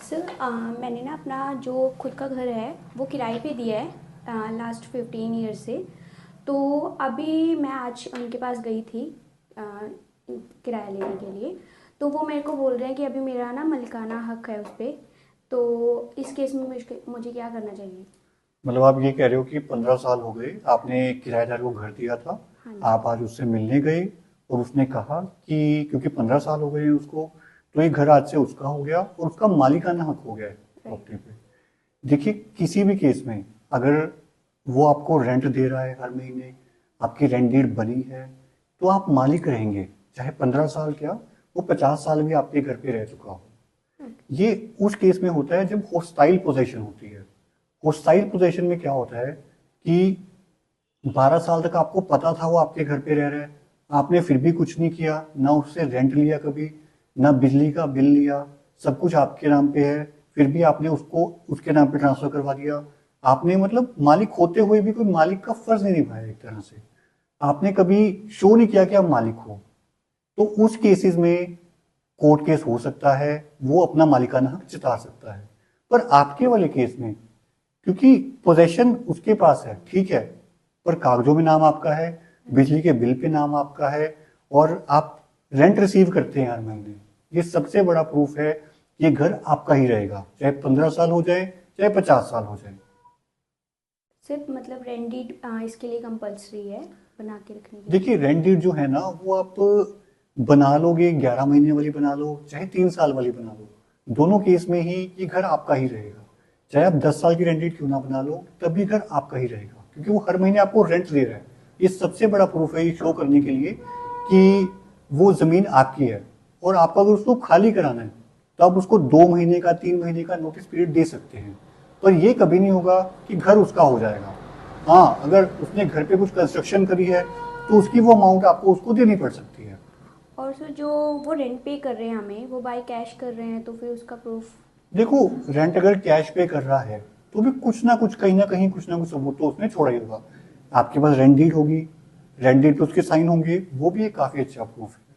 मैंने ना अपना जो खुद का घर है वो किराए पे दिया है लास्ट 15 ईयर से। तो अभी मैं आज उनके पास गई थी अ, किराया लेने के लिए। तो वो मेरे को बोल रहे हैं कि अभी मेरा ना मालिकाना हक है उस पर। तो इस केस में मुझे क्या करना चाहिए? मतलब आप ये कह रहे हो कि 15 साल हो गए आपने किराएदार को घर दिया था। हाँ जी। आप आज उससे मिलने गए और उसने कहा कि क्योंकि 15 साल हो गए हैं उसको, तो ये घर आज से उसका हो गया और उसका मालिकाना हक हो गया है राइट। प्रॉपर्टी पे। देखिए, किसी भी केस में अगर वो आपको रेंट दे रहा है हर महीने, आपकी रेंट डीड बनी है, तो आप मालिक रहेंगे। चाहे 15 साल क्या, वो 50 साल भी आपके घर पे रह चुका हो। ये उस केस में होता है जब होस्टाइल पोजेशन होती है। होस्टाइल पोजेशन में क्या होता है कि 12 साल तक आपको पता था वो आपके घर पे रह रहा है, आपने फिर भी कुछ नहीं किया, ना उससे रेंट लिया कभी, ना बिजली का बिल लिया, सब कुछ आपके नाम पे है, फिर भी आपने उसको उसके नाम पे ट्रांसफर करवा दिया। आपने मतलब मालिक होते हुए भी कोई मालिक का फर्ज नहीं निभाया एक तरह से। आपने कभी शो नहीं किया कि आप मालिक हो। तो उस केसेस में कोर्ट केस हो सकता है, वो अपना मालिकाना हक जता सकता है। पर आपके वाले केस में, क्योंकि पोजेशन उसके पास है, ठीक है, पर कागजों में नाम आपका है, बिजली के बिल पे नाम आपका है, और आप रेंट रिसीव करते हैं हर महीने। ये सबसे बड़ा प्रूफ है कि ये घर आपका ही रहेगा, चाहे 15 साल हो जाए, चाहे 50 साल हो जाए। सिर्फ मतलब रेंटेड इसके लिए कंपलसरी है बना के रखने के लिए? देखिए, रेंट डीड जो है ना, वो आप बना लोगे, 11 महीने वाली बना लो, चाहे 3 साल वाली बना लो, दोनों केस में ही ये घर आपका ही रहेगा। चाहे आप 10 साल की रेंट डीड क्यों ना बना लो, तब भी घर आपका ही रहेगा, क्योंकि वो हर महीने आपको रेंट दे रहा है। ये सबसे बड़ा प्रूफ है, ये शो करने के लिए कि वो जमीन आपकी है। और आपको अगर उसको खाली कराना है, तो आप उसको 2 महीने का, 3 महीने का नोटिस पीरियड दे सकते हैं। पर ये कभी नहीं होगा कि घर उसका हो जाएगा। हाँ, अगर उसने घर पे कुछ कंस्ट्रक्शन करी है, तो उसकी वो अमाउंट आपको उसको देनी पड़ सकती है। और सर जो वो रेंट पे कर रहे हैं हमें, वो बाय कैश कर रहे हैं, तो फिर उसका प्रूफ? देखो, रेंट अगर कैश पे कर रहा है, तो भी कुछ ना कुछ, कहीं ना कहीं कुछ ना कुछ सबूत तो उसने छोड़ा ही होगा। आपके पास रेंट डीड होगी, रेंट डीड पे उसके साइन होंगे, वो भी एक काफी अच्छा प्रूफ है।